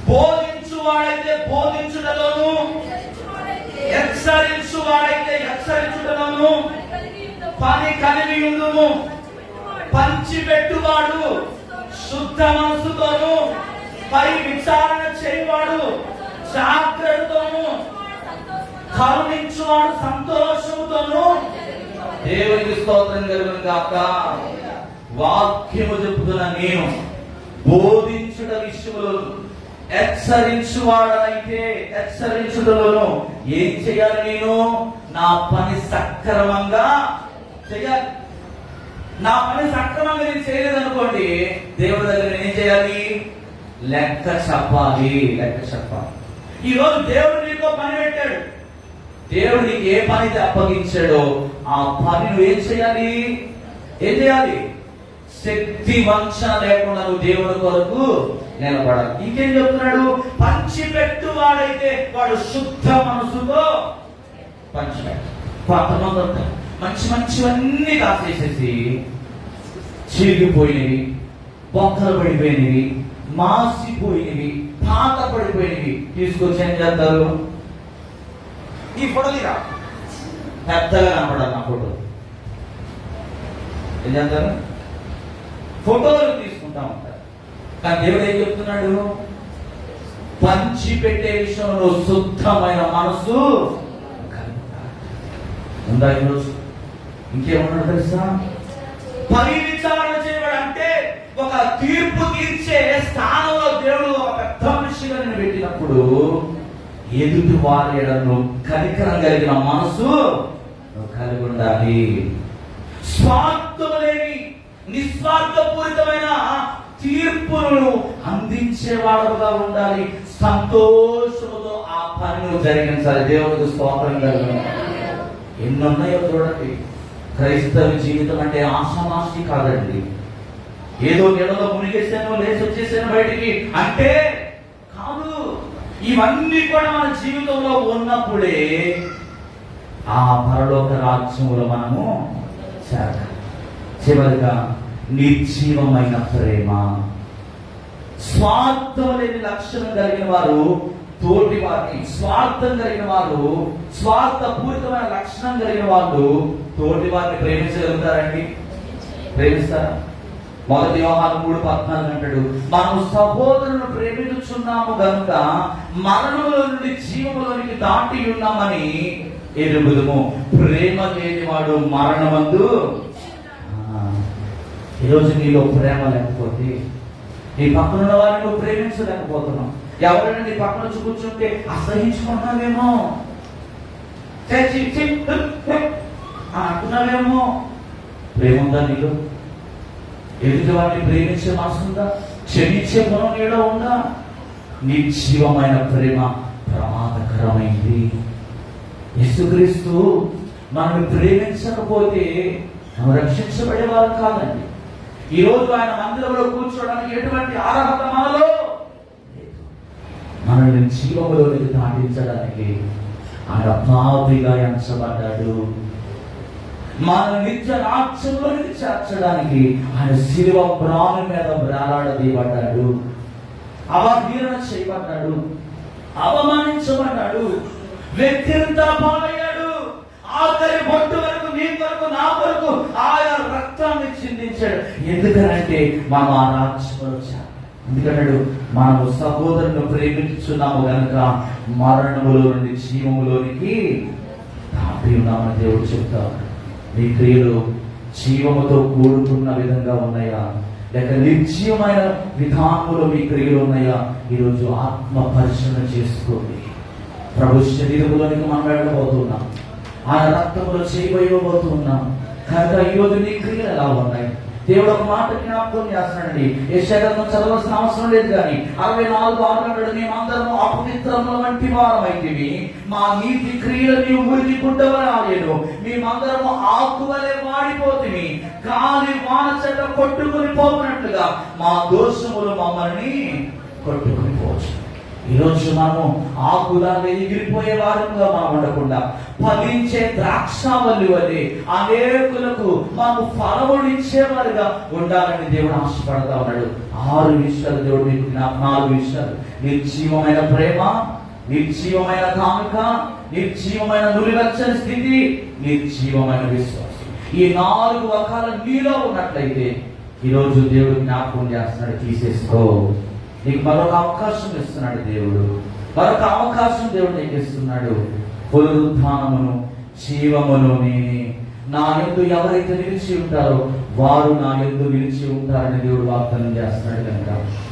బోధించువాడైతే బోధించుటలోను, హెచ్చరించువాడైతే హెచ్చరించుటలోను పని కలిగి ఉండుము. పంచిపెట్టువాడు శుద్ధ మనసుతోను, పై విచారణ చేయవాడు జాగ్రత్తతోను, కరుణించువాడు సంతోషముతోను. దేవునికి స్తోత్రం కలుగును గాక. వాక్యము చెప్పుతున్న నేను బోధించుట విషయంలో హెచ్చరించువాడనైతే హెచ్చరించుటలోను ఏం చేయాలి? నేను నా పని సక్రమంగా చేయాలి. నా పని సక్రమంగా నేను చేయలేదనుకోండి, దేవుడి దగ్గర నేను ఏం చేయాలి? లెక్క చెప్పాలి. ఈ రోజు దేవుడు నీకో పని పెట్టాడు. దేవుడు నీకు ఏ పని అప్పగించాడో ఆ పని నువ్వు ఏం చేయాలి? శక్తి వంచన లేకుండా నువ్వు దేవుడి కొరకు నిలబడాలి. ఇంకేం చెప్తున్నాడు? పంచిపెట్టు వాడైతే వాడు శుద్ధ మనసుతో పంచిపెట్టు. కొంతమంది మంచివన్నీ కాసేసేసి చిరిగిపోయినవి, బొక్కలు పడిపోయినవి, మాసిపోయినవి, పాత పడిపోయినవి తీసుకొచ్చి ఏం చేస్తారు? ఈ ఫోటోలురా పెద్దగా కనపడాలి. నా ఫోటో ఏం చేస్తారు? ఫోటోలు తీసుకుంటా ఉంటారు. కానీ దేవుడు ఏం చెప్తున్నాడు? పంచి పెట్టే విషయంలో శుద్ధమైన మనసు ఉందా ఈరోజు? ఇంకేమన్నాడు తెలుసా? పరివిచారణ చేయడం అంటే ఒక తీర్పు తీర్చే స్థానంలో దేవుడు ఒక పెద్ద మనిషిగా నేను పెట్టినప్పుడు ఎదుటి వారి ఎడను కనికరం కలిగిన మనసు కలిగి ఉండాలి. స్వార్థం లేని నిస్వార్థపూరితమైన తీర్పును అందించేవాడుగా ఉండాలి. సంతోషముతో ఆ పనిని జరిగించాలి. దేవుడికి స్తోత్రం కలుగును. ఎన్నున్నాయో చూడండి. క్రైస్తవ జీవితం అంటే ఆషామాషి కాదండి. ఏదో నెలలో మునిగేసాను లేచి వచ్చేసాను బయటికి అంటే కాదు. ఇవన్నీ కూడా మన జీవితంలో ఉన్నప్పుడే ఆ పరలోక రాజ్యములో మనము చేరాలి. చివరిగా నిర్జీవమైన ప్రేమ, స్వార్థం లేని లక్షణం కలిగిన వారు తోటి వారిని, స్వార్థం కలిగిన వాళ్ళు, స్వార్థపూరితమైన లక్షణం కలిగిన వాళ్ళు తోటి వారిని ప్రేమించగలుగుతారండి? ప్రేమిస్తారా? 1 యోహాను 3:14 అంటాడు, మనం సహోదరులను ప్రేమించుచున్నాము గనుక మరణములో నుండి జీవములోనికి దాటి ఉన్నామని ఎరుగుదుము. ప్రేమ లేనివాడు మరణమందు. ఈరోజు నీలో ప్రేమ లేకపోతే, నీ పక్కన వారిని నువ్వు ప్రేమించలేకపోతున్నావు. ఎవరైనా నీ పక్కన వచ్చి కూర్చుంటే అసహించుకున్నావేమో, అంటున్నావేమో. ప్రేమ ఉందా నీలో? ఎదుటి వారిని ప్రేమించే మనసు ఉందా? క్షమించే గుణం నీలో ఉందా? నిర్జీవమైన ప్రేమ ప్రమాదకరమైంది. యేసుక్రీస్తు మనల్ని ప్రేమించకపోతే మనం రక్షించబడేవారు కాదండి. ఈరోజు ఆయన మందిరంలో కూర్చోవడానికి ఎటువంటి అర్హత మనలో లేదు. మనల్ని జీవములోనికి దాటించడానికి ఆయన పాపిగా ఎంచబడ్డాడు. మన నిత్య రాజ్యంలోనికి చేర్చడానికి ఆయన శిలువ ప్రాణం మీద వేలాడదీయబడ్డాడు. అవహీనన చేయబడ్డాడు, అవమానించబడ్డాడు, వ్యక్తిగత పాలయ్యాడు. ఆఖరి బొట్టు వరకు, నీ వరకు, నా వరకు ఆయన రక్తాన్ని చిందించాడు. ఎందుకనంటే మనం ఆ రాజ్యంలో వచ్చాం. ఎందుకన్నాడు? మనము సహోదరుని ప్రేమించున్నాము గనుక మరణములో నుండి జీవములోనికి దాటి ఉన్నామని దేవుడు చెప్తాడు. నీ క్రియలు జీవముతో కూడుకున్న విధంగా ఉన్నాయా, లేక నిర్జీవమైన విధానంలో మీ క్రియలు ఉన్నాయా? ఈరోజు ఆత్మ పరిశీలన చేసుకోండి. ప్రభు శరీరములోనికి మనం వెళ్ళబోతున్నాం, ఆయన రక్తంలో చేయబోతున్నాం కనుక ఈరోజు నీ క్రియలు ఎలా ఉన్నాయి? దేవుడు ఒక మాట జ్ఞాపకం చేస్తున్నాడండి. యెషయా చదవాల్సిన అవసరం లేదు. కానీ 64:6 మేమందరము అపవిత్రముల వంటి వారమైతిమి, మా నీతి క్రియలు నీవు మురికి గుడ్డవరాలేను, మేమందరము ఆకువలే వాడిపోతిమి, గాలి వాన చెడ్డ కొట్టుకుని పోకున్నట్లుగా మా దోషములు మమ్మల్ని కొట్టుకుని పోవచ్చు. ఈరోజు మనము ఆకులాగా ఎగిరిపోయే వారంగా మనం ఉండకుండా ఫలించే ద్రాక్షావల్లి వలె అనేకులకు మనము ఫలమునిచ్చేవారుగా ఉండాలని దేవుడు ఆశపడతా ఉన్నాడు. 6 విషయాలు దేవుడు మీకు 4 విషయాలు: నిర్జీవమైన ప్రేమ, నిర్జీవమైన కానుక, నిర్జీవమైన నులివెచ్చని స్థితి, నిర్జీవమైన విశ్వాసం. ఈ 4 రకాల నీలో ఉన్నట్లయితే ఈరోజు దేవుడు జ్ఞాపకం చేస్తున్నాడు, తీసేసుకో. నీకు మరొక అవకాశం ఇస్తున్నాడు దేవుడు, మరొక అవకాశం దేవుడు నీకు ఇస్తున్నాడు. పునరుత్థానమును జీవమును నేనే, నా యందు ఎవరైతే నిలిచి ఉంటారో వారు నా యందు నిలిచి ఉంటారని దేవుడు వాగ్దానం చేస్తున్నాడు. కనుక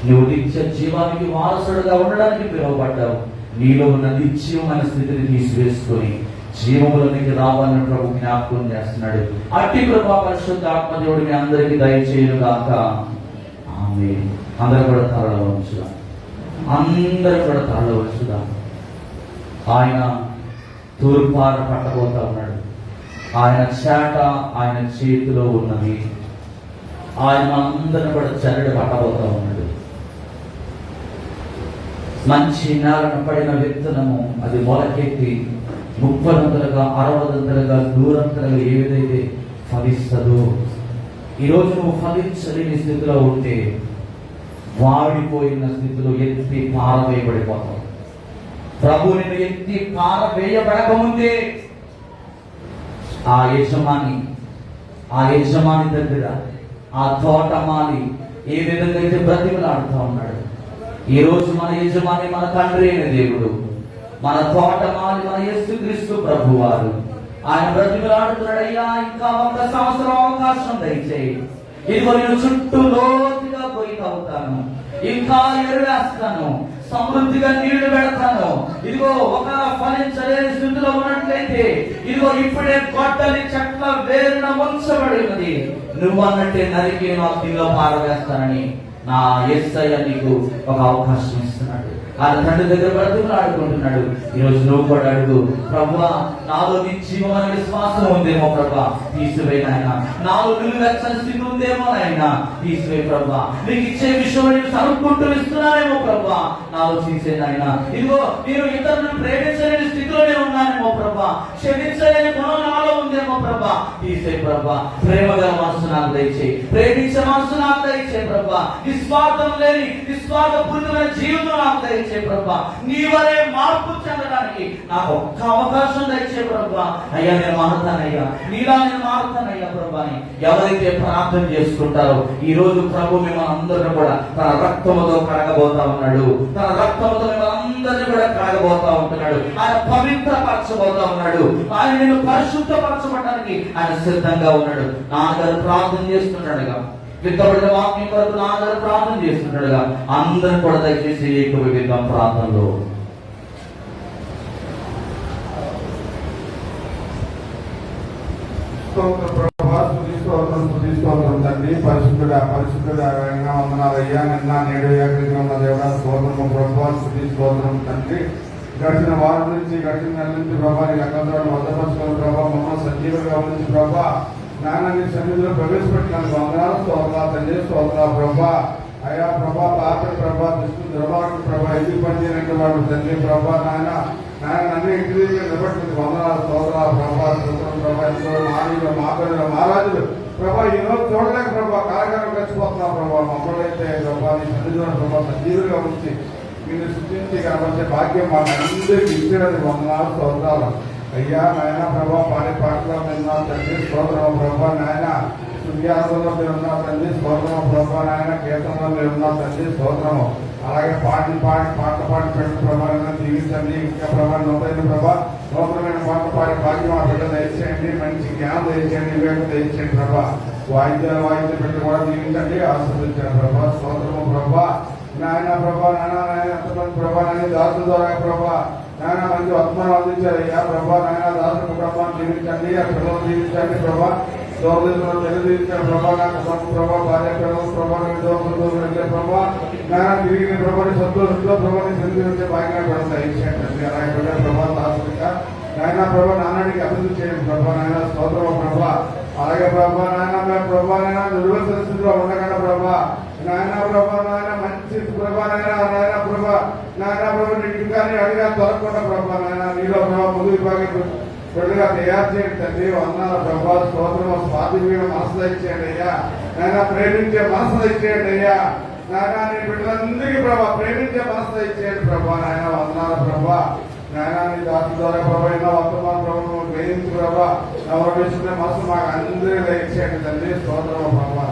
నువ్వు నిత్య జీవానికి వారసుడుగా ఉండడానికి పిలువబడ్డావు. నీలో ఉన్న నిత్యమైన స్థితిని తీసివేసుకొని జీవములోనికి రావాలని ప్రభు జ్ఞాపకం చేస్తున్నాడు. అట్టి కృపా పరిశుద్ధ ఆత్మదేవుడు మీ అందరికీ దయచేయుగాక. ఆమేన్. అందరూ కూడా తరలో ఉంచుదాం, అందరూ కూడా తరలో ఉంచుదాం. ఆయన తూర్పార పట్టబోతా ఉన్నాడు. ఆయన చేట ఆయన చేతిలో ఉన్నది. ఆయన మనందరిని కూడా చరడి పట్టబోతా ఉన్నాడు. మంచి నేలను పడిన విత్తనము అది మొలకెత్తి 30 60 100 ఏ విధైతే ఫలిస్తుందో, ఈరోజు నువ్వు ఫలించలేని స్థితిలో ఉంటే, వాడిపోయిన స్థితిలో ఎత్తి పారవేయబడిపోతావు. ప్రభు నిన్ను ఎత్తి పారవేయబడకముందే ఆ యజమాని దగ్గర ఆ తోటమాలి ఏ విధంగా అయితే బ్రతిమలాడుతూ ఉన్నాడు. ఈ రోజు మన యజమాని మన తండ్రి అయిన దేవుడు, మన తోటమాలి మన యేసుక్రీస్తు ప్రభు వారు. ఆయన బ్రతిమలాడుతున్నాడు, అయ్యా ఇంకా 1 సంవత్సరం అవకాశం దయచేయి, ఇదిగో నేను చుట్టూ లోతుగా పోయి తవ్వుతాను, ఇంకా ఎరువేస్తాను, సమృద్ధిగా నీళ్లు పెడతాను. ఇదిగో ఒక ఫలించలేని స్థితిలో ఉన్నట్లయితే ఇదిగో ఇప్పుడే గొడ్డలి చెట్ల వేరున ఉంచబడి ఉన్నది, నువ్వు అన్నట్టే నరికి అగ్నిలో పారవేస్తానని నా యేసయ్య నీకు ఒక అవకాశం ఇస్తున్నాడు. ఆయన తండ్రి దగ్గర బ్రతుకులు ఆడుకుంటున్నాడు. ఈరోజు నువ్వు కూడా అడుగు, ప్రభువా నాలో నిర్జీవమైన విశ్వాసం ఉందేమో ప్రభా, తీసివేయి నాయన. నాలో నిలువెచ్చని స్థితి ఉందేమో నాయన, తీసివేయి ప్రభా. నీకు ఇచ్చే విషయం నేను సరుక్కుంటూ ఇస్తున్నానేమో ప్రభా, నాలో తీసే నాయన. ఇదిగో నేను ఇతరులను ప్రేమించలేని స్థితిలో నేను ఉన్నానేమో ప్రభా, క్షమించలేని గుణం నాలో ఉందేమో ప్రభా తీసే ప్రభా. ప్రేమ గల మనసు నాకు దయచేయి, ప్రేమించే మనసు నాకు దయచేయి ప్రభా. నిస్వార్థం లేని నిస్వార్థపూరితమైన జీవితం నాకు దయచేయి ప్రభా. నీ వలే మార్పు చెందడానికి నాకు ఒక్క అవకాశం దయచేయి ప్రభా. అయ్యా నేను మారుతానయ్యా, నీలా నేను మారుతానయ్యా ప్రభా అని ఎవరైతే ప్రార్థన చేసుకుంటారో ఈ రోజు ప్రభు మిమ్మల్ని అందరిని కూడా తన రక్తముతో కడగబోతా ఉన్నాడు. తన రక్తముతో మిమ్మల్ని అందరినీ కూడా కడగబోతా ఉంటున్నాడు. ఆయన పవిత్రపరచబోతా ఉన్నాడు. ఆయన నేను పరిశుద్ధపరచబడడానికి ఆయన సిద్ధంగా ఉన్నాడు. నాన్నగారు ప్రార్థన చేస్తున్నాడుగా, విత్తబడిన వాక్యం కొరకు నాన్నగారు ప్రార్థన చేస్తున్నాడుగా. అందరూ కూడా దయచేసి ఏకీభవిద్దాం ప్రార్థనలో. తండ్రి పరిశుద్ధుడా వందనాలయ్యా. నిన్న నేడు ఏకరీతిగా ఉన్న దేవుడా స్తోత్రము ప్రభా, స్తుతి స్తోత్రం తండ్రి. గడిచిన వారం నుంచి గడిచిన నెల నుంచి ప్రభా నీ లెక్కలను భద్రపరచుకున్న ప్రభా మమ్మల్ని సంజీవులుగా ఉంచి ప్రభా నాన్న నీ సన్నిధిలో ప్రవేశపెట్టినందుకు వందనాలు స్తోత్రాలు తండ్రి. స్తోత్రాలు ప్రభా. అయ్యా ప్రభా పాపడి ప్రభా దుష్టు దుర్మార్గుడు ప్రభా ఎందుకు పనిచేయనట్టు వాడు తండ్రి ప్రభా నాయన నన్ను ఇంటి నిలబెట్టింది వందనాలు స్తోత్రాలు ప్రభా. స్తోత్రం ప్రభా ఎంతో మానవులు మాపడులు మహారాజులు ప్రభా ఈ రోజు చూడలేక ప్రభా కార్యక్రమం కలిసిపోతున్నాం ప్రభా. మమ్మల్ని అయితే ప్రభా నీ సన్నిధిలో ప్రభా సంజీవులుగా ఉంచి మీరు సృష్టించి కనబరిచే భాగ్యం మాకు అందరికీ ఇచ్చినది వందనాలు స్తోత్రాలు అయ్యా. నాయన ప్రభా పాడే పాటలో విన్నాం తండ్రి స్తోత్రం ప్రభా. నాయన సువ్యాసంలో మీరు ఉన్నాం తండ్రి స్తోత్రము ప్రభా. నాయన కీర్తనలో మీరు ఉన్నాం తండ్రి స్తోత్రము. అలాగే పాటలు పాడి పెట్టిన ప్రభావం జీవించండి. ఇంకా ప్రభా నూతన ప్రభా నూతనమైన పాటలు పాడే భాగ్యం ఆ బిడ్డ దయచేయండి. మంచి జ్ఞానం దయచేయండి, వివేకం దయచేయండి ప్రభా. వాయిద్య బిడ్డ కూడా జీవించండి, ఆస్వాదించండి ప్రభా. స్తోత్రము ప్రభా. నాయన ప్రభా నాయన ఎంతమంది ప్రభా నాయన దాసు ద్వారా ప్రభా నాయన మంచి వర్తమానం అందించారు అయ్యా ప్రభా. నాయన దాసులకు ప్రభా జీవించండి, ఆ పిల్లలు జీవించండి ప్రభా. దోషులను తెలియజేయించిన ప్రభా నాకు ప్రభా భార్య పిల్లలు ప్రభా వెళ్ళే ప్రభా నాయన తిరిగిన ప్రభాని సంతోషంలో ప్రభాని తెలియజేసే భాగ్యం కూడా దయచేయండి. అలాగే బిడ్డ ప్రభా దాసుగా నాయన ప్రభా నాన్నడికి అభివృద్ధి చేయండి ప్రభా. నాయన స్తోత్రం ప్రభా. అలాగే ప్రభా నాయన ప్రభా నాయన నిర్వచన స్థితిలో ఉండకుండా ప్రభా నాయన ప్రభా నాయన మంచి ప్రభా నాయన ప్రభా నీకు కానీ అడిగా దొరకకుండా ప్రభా నాయన నీలో ప్రభా ముందు విభాగం బిడ్డగా తయారు చేయండి తండ్రి. వందనాల ప్రభా. స్తోత్రము స్వాధీన మనసు దయచేయండి అయ్యా. నాయన ప్రేమించే మనసు దయచేయండి అయ్యా. నాయన నీ బిడ్డలందరికీ ప్రభా ప్రేమించే మనసు దయచేయండి ప్రభా. నాయన వందనాల ప్రభా. నాయన నీ దాసు ద్వారా ప్రభా ఎన్నో వర్తమాన ప్రభావం గ్రహించి ప్రభా ఎవరు వేసుకునే మనసు మాకు అందరికీ దయచేయండి తండ్రి. స్తోత్రము ప్రభా.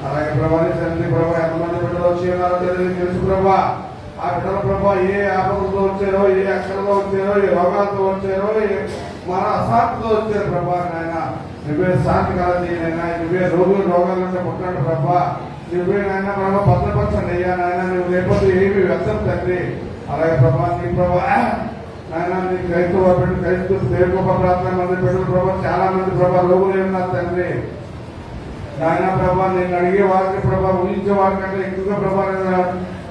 అలాగే ప్రభా నీ తండ్రి ప్రభా ఎంతమంది బిడ్డలు వచ్చి ఉన్నారో తెలుసు ప్రభా. ఆ బిడ్డల ప్రభా ఏ ఆపదలతో వచ్చారో, ఏ అక్కడలో వచ్చారో, ఏ రోగాలతో వచ్చారో, మన అశాంతితో వచ్చారు ప్రభా. నాయన నువ్వే శాంతి కలదీనైనా, నువ్వే రోగాల నుండి పుట్టాడు ప్రభా. నువ్వే నాయన ప్రభా భద్రపరచండి అయ్యా. నాయన నువ్వు లేకపోతే ఏమి వ్యర్థం తండ్రి. అలాగే ప్రభా నీ ప్రభా నాయన నీ క్రైస్తవ దేవుగొప్ప ప్రార్థన మంది పెట్టిన ప్రభా చాలా మంది ప్రభా రోగులు ఉన్నారు తండ్రి. నాయన ప్రభా నేను అడిగే వారికి ప్రభా ఊహించే వారికంటే ఎక్కువగా ప్రభా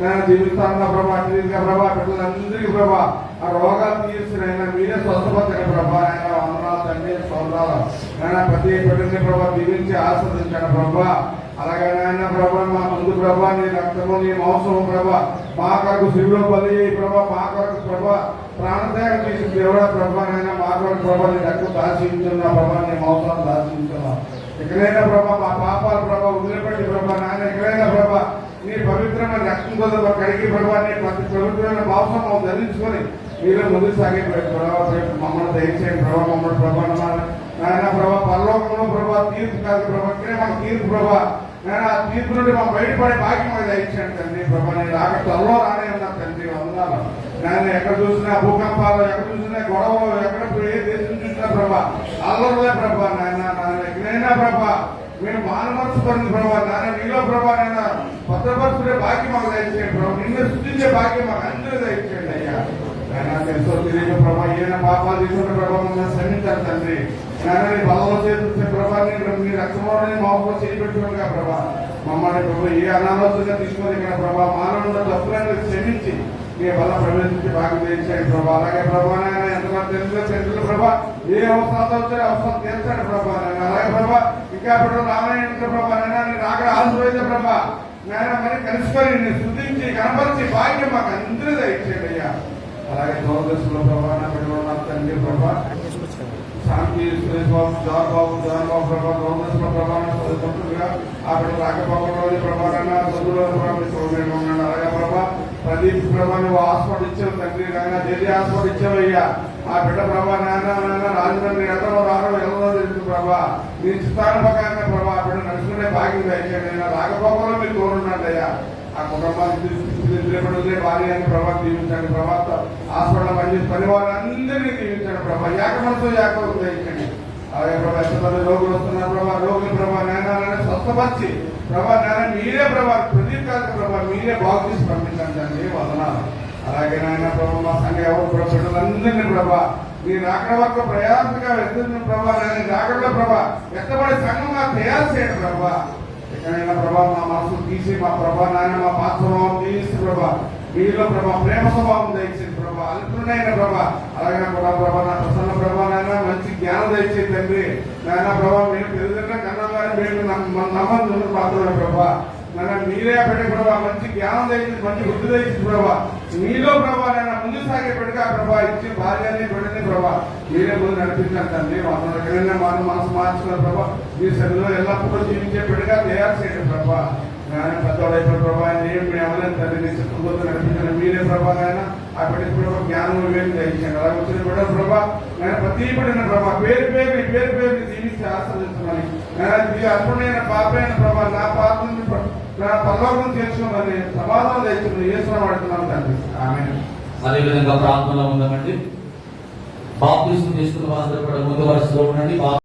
నేను జీవిస్తాను ప్రభా. అట్లా ప్రభా బిడ్డలందరికీ ప్రభా ఆ రోగాలు తీర్చినైనా మీరే స్వస్థపరచండి ప్రభా. ఆయన వందనాలు తండ్రి స్తోత్రాలు. నాయన ప్రతి బిడ్డని ప్రభా దీవించి ఆస్వాదించండి ప్రభా. అలాగే నాయన ప్రభా మా ముందు ప్రభా నీ రక్తము నీ మాంసము ప్రభా మా కొరకు శివులో బలి ప్రభా మా కొరకు ప్రభా ప్రాణత్యాగం చేసి దేవుడా ప్రభా నాయన మా కొరకు ప్రభా నీ రక్తం దాచించున్నా ప్రభా నీ మాంసాన్ని దాచించున్నా. ఎక్కడైనా ప్రభా మా పాపాలు ప్రభా వదిలిపెట్టి ప్రభా నాయన ఎక్కడైనా ప్రభా నీ పవిత్రమైన రక్తం కోసం కడిగి ప్రభా నీ పవిత్రమైన మాంసం ధరించుకొని మీరే ముందు సాగే ప్రభావ మమ్మల్ని దయచేయండి ప్రభావ. మమ్మల్ని ప్రభా నాయన ప్రభా పరలోకంలో ప్రభా తీర్పు కాదు ప్రభా ఇక్కడే మాకు తీర్పు ప్రభా. నేను ఆ తీర్పు నుండి మా బయటపడే భాగ్యం మీద దయచేయండి తండ్రి ప్రభా. నేను రాక త్వరలో రానే ఉన్నా తండ్రి వందనాలు. నేను ఎక్కడ చూసినా భూకంపాలు, ఎక్కడ చూసినా గొడవలు, ఎక్కడ ఏ దేశం చూసినా ప్రభా అల్లరులే ప్రభా. నాయన ఎక్కడైనా ప్రభా మీరు మానమర్చుకోండి ప్రభా. నాయన నీలో ప్రభా నేను భద్రపరుచుకునే భాగ్యం మాకు దయచేయండి ప్రభా. నిన్ను సృష్టించే భాగ్యం మాకు అందరూ దయచేయండి అయ్యా. ఆయన ఎంతో తెలియదు ప్రభా ఏదైనా పాపాలు తీసుకున్న ప్రభా మమ్మల్ని శ్రమించాలి తండ్రి. నాయన నీ బలంలో చేస్తే ప్రభా నీ రక్తంలో మాకు చేపెట్టుకునిగా ప్రభా మమ్మల్ని ప్రభా ఏ అనాలోచన తీసుకొని ఇక్కడ ప్రభా మానవుల తప్పులను క్షమించి నీ బలం ప్రవేశించి భాగ్యం తెచ్చాడు ప్రభా. అలాగే ప్రభా నాయన ఎంతమంది తెలుగులో ప్రభా ఏ అవసరాలతో వచ్చారో అవసరం తీర్చాడు ప్రభా. అలాగే ప్రభా ఇంకా ఇప్పుడు రామాయణ ప్రభా నైనా నీ రాక ఆశీర్వదించే ప్రభా నాయన మరి కలుసుకొని నేను స్తుతించి కనపరిచి భాగ్యం మాకు అందరూ దయచేయండి అయ్యా. అలాగే దూరదర్శనంలో ప్రభా నా బిడ్డలు తండ్రి ప్రభా శాంతి శాంతి సురేష్ బాబు జాన్ బాబు ప్రభా గవర్నమెంట్ ప్రభావం చదువుకుంటుండగా ఆ బిడ్డ రాకపోకలోని ప్రభావాన్ని చదువులో ప్రభావం అలాగే ప్రభా ప్రదీప్ ప్రభా నువ్వు హాస్పిటల్ ఇచ్చావు తండ్రి నాయన ఢిల్లీ హాస్పిటల్ ఇచ్చావయ్యా ఆ బిడ్డ ప్రభా నాయన రాజమండ్రి ఎక్కడో రావో తెలుసు ప్రభా నీ చిత్తానుభవంగా ప్రభా ఆ బిడ్డ నడుచుకునే భాగ్యం దయచేయండి నేను రాకపోకలో మీరు తోడున్నాడయ్యా ఆ కుటుంబాన్ని భార్య అని ప్రభావ దీవించండి ప్రభావ హాస్పిటల్ పనిచేసి పని వాళ్ళందరినీ దీవించండి ప్రభా ఏకమంతో ఏకం దయించండి అలాగే ప్రభా ఎంతమంది రోగులు వస్తున్నారు ప్రభా రోగులు ప్రభా నాయన స్వస్థపరిచి ప్రభా నాయన మీరే ప్రభా ప్రదీప్ కాదు ప్రభా మీరే బాగు చేసి పంపించండి వదనాలు అలాగే నాయన ప్రభా మా సంఘ ఎవరు బిడ్డలందరినీ ప్రభా మీరు అక్కడ వరకు ప్రయాసంగా వెళ్తున్న ప్రభా నేను జాగ్రత్త ప్రభా ఎత్తబడి సంఘంగా తయారు చేయండి ప్రభా ఎక్కడైనా ప్రభా మా మనసు తీసి మా ప్రభా నాయన మా పాత స్వభావం తీసి ప్రభా మీలో ప్రభా ప్రేమ స్వభావం దయచేది ప్రభా అల్పునైన ప్రభా అలాగే కూడా ప్రభా నా ప్రసన్న ప్రభా నాయన మంచి జ్ఞానం దయచేది తండ్రి నాయన ప్రభా మేము పెరుగుతున్న కన్నా గారి మేము నమ్మకం ప్రార్థన ప్రభా నాయన మీరే పెట్టి ప్రభా మంచి జ్ఞానం దయచేది మంచి బుద్ధి దయచేది ప్రభా మీలో ప్రభా నేను ముందు సాగే పెట్టుగా ప్రభా ఇచ్చి భార్యని పెట్టింది ప్రభా మీరే ముందు నడిపించాలి తండ్రి ఎక్కడైనా మనం మనసు మార్చుకున్న ప్రభా మీ శరీరంలో ఎల్లప్పుడూ జీవించే పెట్టుగా తయారు చేయండి ప్రభా నాయన పెద్దవాడైపోయిన ప్రభా నేను ఎవరైనా తండ్రి నీ చిత్రంతో నడిపించిన మీరే ప్రభా నాయన ఆ బిడ్డకి ప్రభా జ్ఞానం వివేకం దయచేయండి అలాగే వచ్చిన బిడ్డ ప్రభా నేను ప్రతి బిడ్డన ప్రభా పేరు జీవించి ఆశ్రదిస్తున్నాను నేను అర్పణైన పాపైన ప్రభా నా పాప నుండి నా పరలోకం చేర్చుకోమని సమాధానం తెచ్చుకుని యేసునామమున అడుగుతున్నాను తండ్రి ఆమేన్. అదేవిధంగా ప్రార్థనలో ఉందామండి. బాప్తిస్మం తీసుకున్న వారందరూ కూడా ముందు వరుసలో ఉండండి.